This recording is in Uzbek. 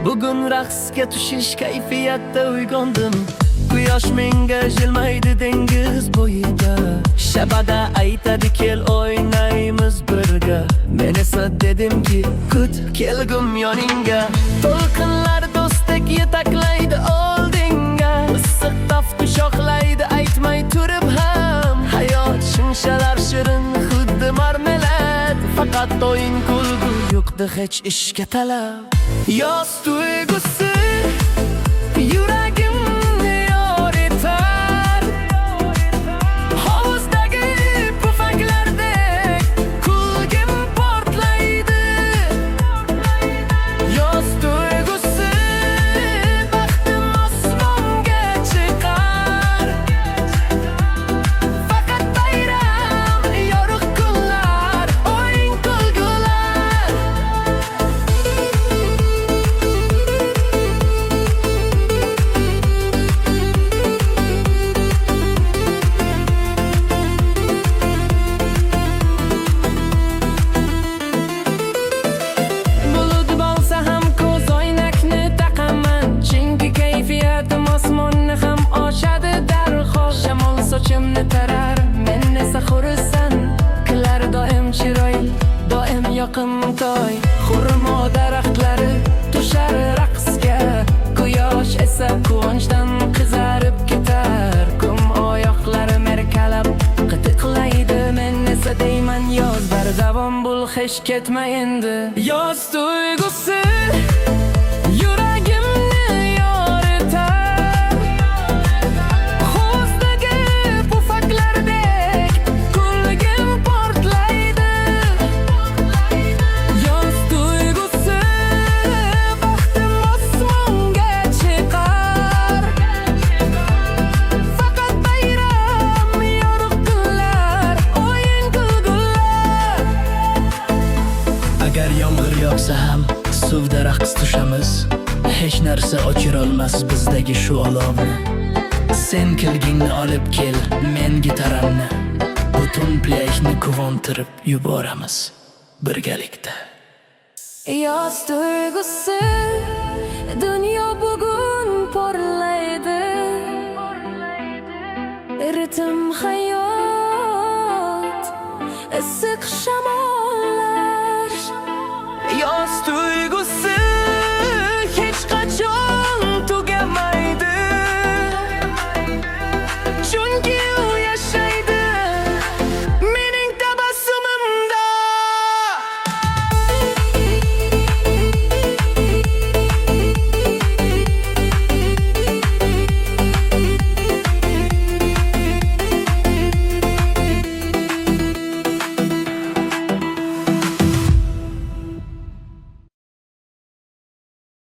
Bugun raqsga tushish kayfiyatda uyg'ondim. Quyosh menga jilmaydi dengiz bo'yida. Shabada aytadi kel o'ynaymiz birga. Men esa dedimki kut kelgum yoningga. To'lqinlar do'stdek yetaklaydi oldinga. Issiq taf quchoqlaydi aytmay turib ham. Hayot shinshalar shirin xuddi marmelad. Faqat o'yin kulgu yo'qdi hech ishga talab. Yoz tuyg'usi yuragimni yoritar. Hovuzdagi pufaklardek kulgim portlaydi. Yoz tuyg'usi baxtim osmonga chiqar. Faqat bayram yorug' kunlar, o'yin kulgular. Bulut bo'lsa ham ko'z oynakni taqaman. Chunki kayfiyatim osmonni ham oshadi darhol. Shamol sochimni tarar, men esa xursand qilar doim chiroyli, doim yoqimtoy. Xurmo daraxtlari tushar raqsga, quyosh esa quvonchdan qizarib ketar. Kum oyoqlari merkalab qitiqlaydi, men esa deyman yoz bardavom bo'l, hech ketma endi. Yoz tuyg'usi yuragimni yoritar. Hovuzdagi pufaklardek kulgim portlaydi. Yoz tuyg'usi baxtim osmonga chiqar. Faqat bayram yorug' kunlar, o'yin kulgular. Agar yomg'ir yog'sa ham suvda raqs tushamiz. Hech narsa o'chirolmas bizdagi shu olovni. Sen kelgingni olib kel, men gitaramni. Butun plyajni quvontirib yuboramiz birgalikda. Yoz tuyg'usi dunyo bugun porlaydi. Ritm hayot